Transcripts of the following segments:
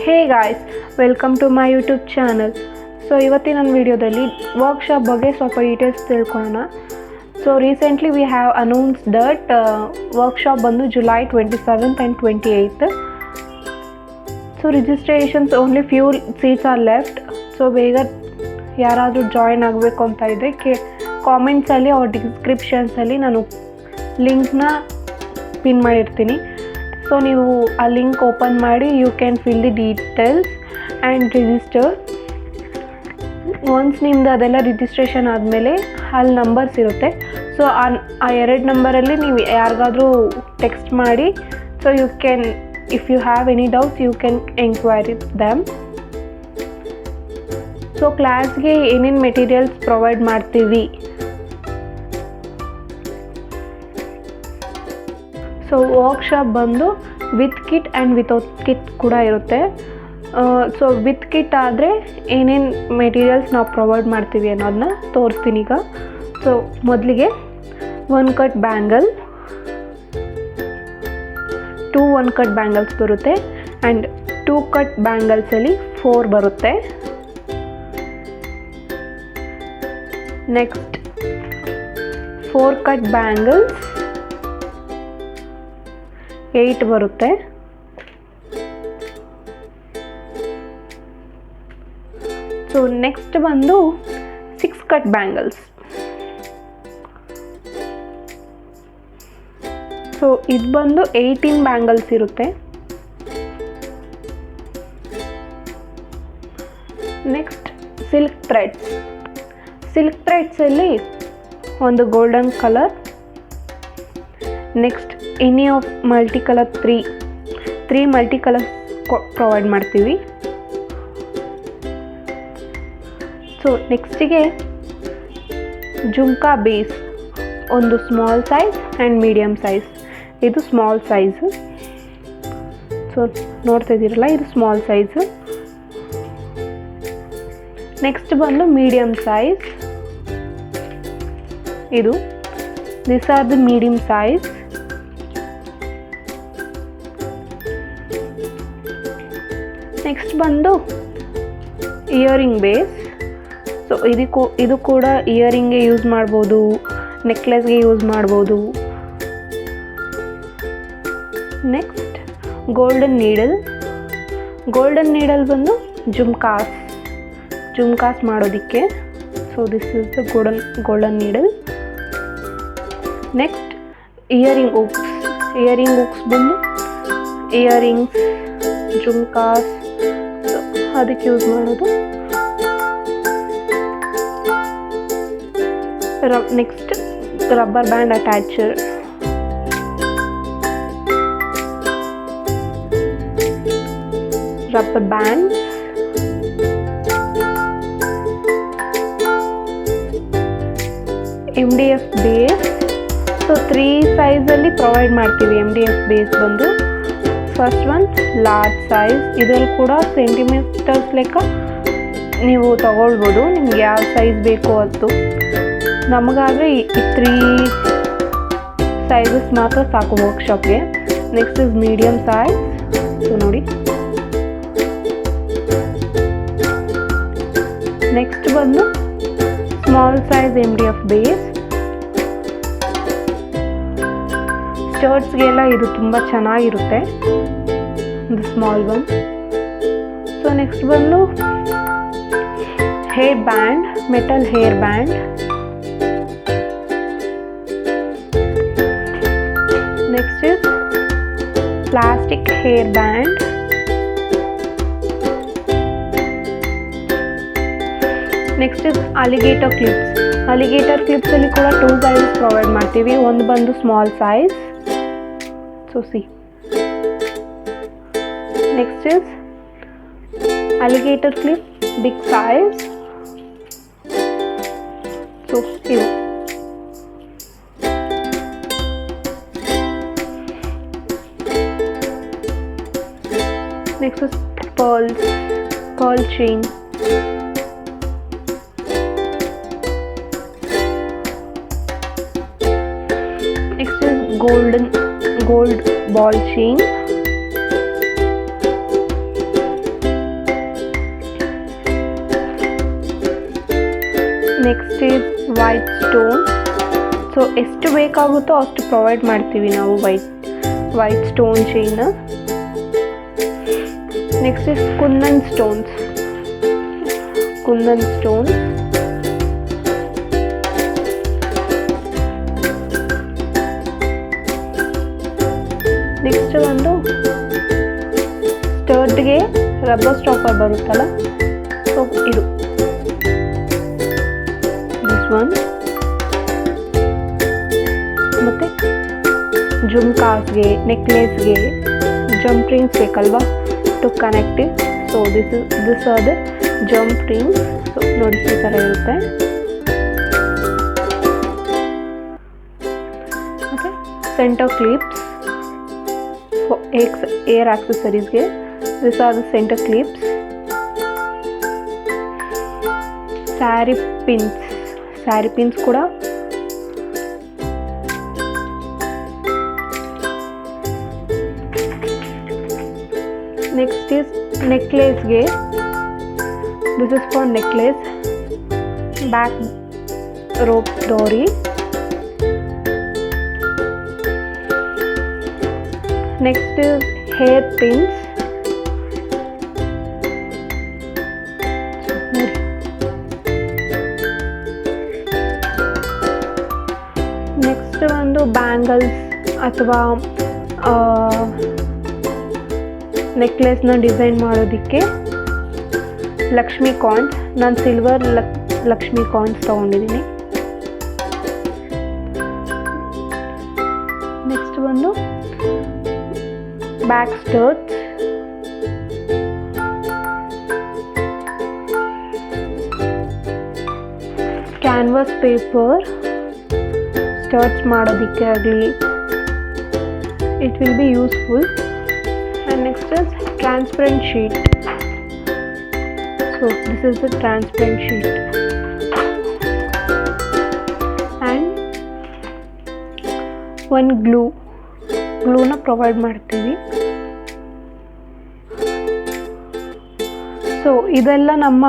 Hey guys, welcome to my YouTube channel. So ಇವತ್ತಿನ ನನ್ನ ವಿಡಿಯೋದಲ್ಲಿ ವರ್ಕ್ಶಾಪ್ ಬಗ್ಗೆ ಸ್ವಲ್ಪ ಡೀಟೇಲ್ಸ್ ತಿಳ್ಕೊಳ್ಳೋಣ. So recently we have announce that workshop ಬಂದು July 27th and 28th. So registrations only few seats are left. So ಬೇಗ ಯಾರಾದರೂ join ಆಗಬೇಕು ಅಂತ ಇದ್ದರೆ ಕಾಮೆಂಟ್ಸಲ್ಲಿ ಅವ್ರ ಡಿಸ್ಕ್ರಿಪ್ಷನ್ಸಲ್ಲಿ ನಾನು ಲಿಂಕ್ನ ಪಿನ್ ಮಾಡಿರ್ತೀನಿ. ಸೊ ನೀವು ಆ ಲಿಂಕ್ ಓಪನ್ ಮಾಡಿ you can fill the details and register. Once ನಿಮ್ದು ಅದೆಲ್ಲ ರಿಜಿಸ್ಟ್ರೇಷನ್ ಆದಮೇಲೆ ಅಲ್ಲಿ ನಂಬರ್ಸ್ ಇರುತ್ತೆ. ಸೊ ಆ ಎರಡು ನಂಬರಲ್ಲಿ ನೀವು ಯಾರಿಗಾದರೂ ಟೆಕ್ಸ್ಟ್ ಮಾಡಿ. So you can, if you have any doubts you can enquiry them. So ಕ್ಲಾಸ್ಗೆ ಏನೇನು ಮೆಟೀರಿಯಲ್ಸ್ ಪ್ರೊವೈಡ್ ಮಾಡ್ತೀವಿ. ಸೊ ವರ್ಕ್ಶಾಪ್ ಬಂದು with kit and without kit ಕೂಡ ಇರುತ್ತೆ. ಸೊ ವಿತ್ ಕಿಟ್ ಆದರೆ ಏನೇನು ಮೆಟೀರಿಯಲ್ಸ್ ನಾವು ಪ್ರೊವೈಡ್ ಮಾಡ್ತೀವಿ ಅನ್ನೋದನ್ನ ತೋರಿಸ್ತೀನಿ ಈಗ. ಸೊ ಮೊದಲಿಗೆ 1 ಕಟ್ ಬ್ಯಾಂಗಲ್, 2 1 ಕಟ್ ಬ್ಯಾಂಗಲ್ಸ್ ಬರುತ್ತೆ ಆ್ಯಂಡ್ 2 ಕಟ್ ಬ್ಯಾಂಗಲ್ಸಲ್ಲಿ 4 ಬರುತ್ತೆ. ನೆಕ್ಸ್ಟ್ 4 ಕಟ್ ಬ್ಯಾಂಗಲ್ಸ್ 8 ಬರುತ್ತೆ. ಸೊ ನೆಕ್ಸ್ಟ್ ಬಂದು 6 ಕಟ್ ಬ್ಯಾಂಗಲ್ಸ್. ಸೊ ಇದು ಬಂದು 18 ಬ್ಯಾಂಗಲ್ಸ್ ಇರುತ್ತೆ. Next silk threads. ಸಿಲ್ಕ್ ಥ್ರೆಡ್ಸಲ್ಲಿ ಒಂದು golden colour, next any of multi colour 3 multi colour provide ಮಾಡ್ತೀವಿ. ಸೊ ನೆಕ್ಸ್ಟಿಗೆ ಜುಮ್ಕಾ ಬೇಸ್, ಒಂದು small size and medium size. ಇದು ಸ್ಮಾಲ್ ಸೈಜು. ಸೊ ನೋಡ್ತಾ ಇದ್ದೀರಲ್ಲ, ಇದು ಸ್ಮಾಲ್ ಸೈಜು. ನೆಕ್ಸ್ಟ್ ಬಂದು ಮೀಡಿಯಮ್ ಸೈಜ್. ಇದು this are the medium size. Next ಬಂದು ಇಯರಿಂಗ್ ಬೇಸ್. ಸೊ ಇದು ಕೂಡ ಇಯರಿಂಗ್ಗೆ ಯೂಸ್ ಮಾಡ್ಬೋದು, ನೆಕ್ಲೆಸ್ಗೆ ಯೂಸ್ ಮಾಡ್ಬೋದು. Next golden needle. Golden needle ಬಂದು ಜುಮ್ಕಾಸ್ ಮಾಡೋದಕ್ಕೆ. So this is the golden needle. Next earring hooks ಬಂದು ಇಯರಿಂಗ್ಸ್, ಜುಮ್ಕಾಸ್ ಅದಕ್ಕೆ ಯೂಸ್ ಮಾಡೋದು. Next rubber band attacher. Rubber band, MDF base. So 3 ಸೈಜಲ್ಲಿ ಪ್ರೊವೈಡ್ ಮಾಡ್ತೀವಿ. MDF ಬೇಸ್ ಬಂದು ಫಸ್ಟ್ ಒನ್ ಲಾರ್ಜ್ ಸೈಜ್. ಇದರಲ್ಲಿ ಕೂಡ ಸೆಂಟಿಮೀಟರ್ಸ್ ಲೆಕ್ಕ ನೀವು ತಗೊಳ್ಬೋದು, ನಿಮ್ಗೆ ಯಾವ ಸೈಜ್ ಬೇಕು ಅದು. ನಮಗಾದರೆ ಈ 3 ಸೈಜಸ್ ಮಾತ್ರ ಸಾಕು ವರ್ಕ್ಶಾಪ್ಗೆ. Next is medium size. So ನೋಡಿ, ನೆಕ್ಸ್ಟ್ ಬಂದು ಸ್ಮಾಲ್ ಸೈಜ್ MDF ಬೇಸ್. ಸ್ಟರ್ಟ್ಸ್ಗೆಲ್ಲ ಇದು ತುಂಬ ಚೆನ್ನಾಗಿರುತ್ತೆ, ಇದು ಸ್ಮಾಲ್ ಒನ್. ಸೊ ನೆಕ್ಸ್ಟ್ ಬಂದು hair band, metal hair band. Next is plastic hair band. Next is alligator ಕ್ಲಿಪ್ಸಲ್ಲಿ ಕೂಡ 2 ಸೈಜಸ್ ಪ್ರೊವೈಡ್ ಮಾಡ್ತೀವಿ. ಒಂದು ಬಂದು small size. So see, next is alligator clip big size. So ಇದು next is pearl chain. Next is gold ball chain. Next is white stone. So ಎಷ್ಟು ಬೇಕಾಗುತ್ತೋ ಅಷ್ಟು provide ಮಾಡ್ತೀವಿ ನಾವು white stone chain. Next is kundan stone. Next ಒಂದು ಸ್ಟರ್ಟ್ಗೆ rubber stopper ಬರುತ್ತಲ್ಲ, so ಇದು ದಿಸ್ ಒನ್. ಮತ್ತು ಜುಮ್ಕಾಸ್ಗೆ, ನೆಕ್ಲೆಸ್ಗೆ ಜಂಪ್ ರಿಂಗ್ಸ್ ಬೇಕಲ್ವಾ to connective. So this are the jump rings. So ನೋಡಿ ಈ ಥರ ಇರುತ್ತೆ. ಮತ್ತು ಸೆಂಟರ್ ಕ್ಲಿಪ್ಸ್ ಏರ್ ಆಕ್ಸೆಸರೀಸ್ಗೆ. This are the centre clips. Sari pins ಕೂಡ. ನೆಕ್ಸ್ಟ್ ಈಸ್ ನೆಕ್ಲೆಸ್ಗೆ. This is for necklace. Back rope ಡೋರಿ. Next is hair pins. Next ಒಂದು ಬ್ಯಾಂಗಲ್ಸ್ ಅಥವಾ ನೆಕ್ಲೆಸ್ನ ಡಿಸೈನ್ ಮಾಡೋದಕ್ಕೆ ಲಕ್ಷ್ಮಿ ಕಾಯಿನ್ಸ್. ನಾನು ಸಿಲ್ವರ್ ಲಕ್ಷ್ಮಿ ಕಾಯಿನ್ಸ್ ತೊಗೊಂಡಿದ್ದೀನಿ. ನೆಕ್ಸ್ಟ್ ಒಂದು ಬ್ಯಾಕ್ ಸ್ಟರ್ಟ್ಸ್. ಕ್ಯಾನ್ವಾಸ್ ಪೇಪರ್ ಸ್ಟರ್ಟ್ಸ್ ಮಾಡೋದಕ್ಕೆ ಆಗಲಿ it will be useful. And next is transparent sheet. So this is the transparent sheet. And ಒಂದು ಗ್ಲೂನ ಪ್ರೊವೈಡ್ ಮಾಡ್ತೀವಿ. ಸೊ ಇದೆಲ್ಲ ನಮ್ಮ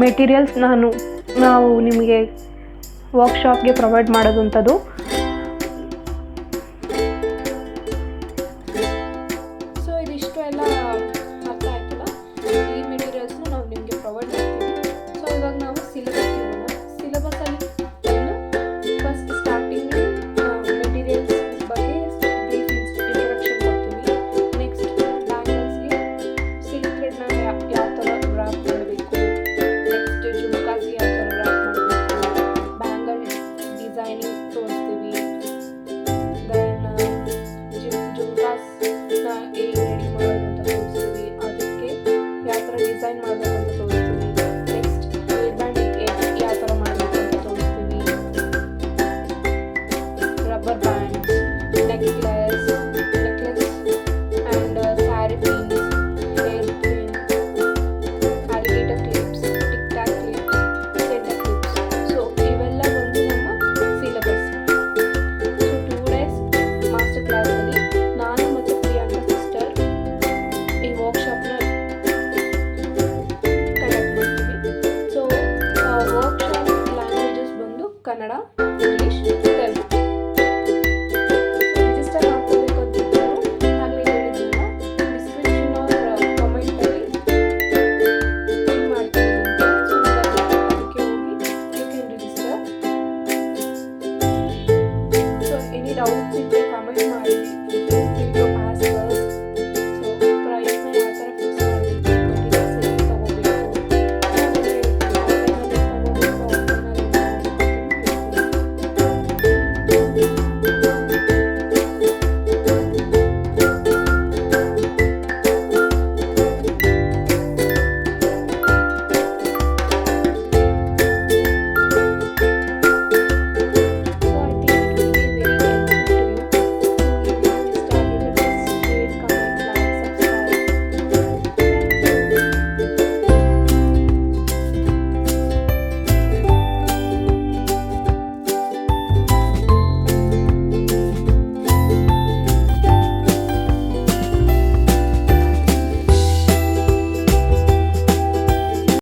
ಮೆಟೀರಿಯಲ್ಸ್ ನಾವು ನಿಮಗೆ ವರ್ಕ್ಶಾಪ್ಗೆ ಪ್ರೊವೈಡ್ ಮಾಡೋದಂಥದ್ದು. ಸೊ ಇದಿಷ್ಟು ಎಲ್ಲ ಅರ್ಥ ಆಯ್ತಲ್ಲ. ಈ ಮೆಟೀರಿಯಲ್ಸ್ನ ನಾವು ನಿಮಗೆ ಪ್ರೊವೈಡ್ ಮಾಡ್ತೀವಿ. ಸೊ ಇವಾಗ ನಾವು ಸಿಲೆಬಸ್ಗೆ ಹೋಗೋಣ. ಸಿಲೆಬಸ್ಸಲ್ಲಿ ಫಸ್ಟ್ ಸ್ಟಾರ್ಟಿಂಗ್ ಮೆಟೀರಿಯಲ್ಸ್ ಬಗ್ಗೆ ಬ್ರೀಫ್ ಇಂಟ್ರೊಡಕ್ಷನ್ ಕೊಡ್ತೀವಿ. ನೆಕ್ಸ್ಟ್ ಬ್ಯಾಂಗಲ್ಸ್ಗೆ ಸಿಲ್ಕ್ ಥ್ರೆಡ್ನ ಯಾವ ಥರ ರ್ಯಾಪ್ ಮಾಡಬೇಕು. ನೆಕ್ಸ್ಟ್ ಜುಮ್ಕಾಸ್ಗೆ ಯಾವ ಥರ ರ್ಯಾಪ್ ಮಾಡಬೇಕು. ಬ್ಯಾಂಗಲ್ ಡಿಸೈನಿಂಗ್ ತೋರಿಸ್ತೀವಿ. ದೆನ್ ಜುಮ್ಕಾಸ್ನ ಹೇಗೆ ರೆಡಿ ಮಾಡೋದು ಅಂತ ತೋರಿಸ್ತೀವಿ. ಅದಕ್ಕೆ ಯಾವ ಥರ ಡಿಸೈನ್ ಮಾಡಬೇಕು ಅಂತ ತೋರಿಸ್ತೀವಿ. ನೆಕ್ಸ್ಟ್ ಹೇರ್ ಬ್ಯಾಂಡ್ ಯಾವ ಥರ ಮಾಡಬೇಕು ಅಂತ ತೋರಿಸ್ತೀವಿ. Rubber bands, necklace,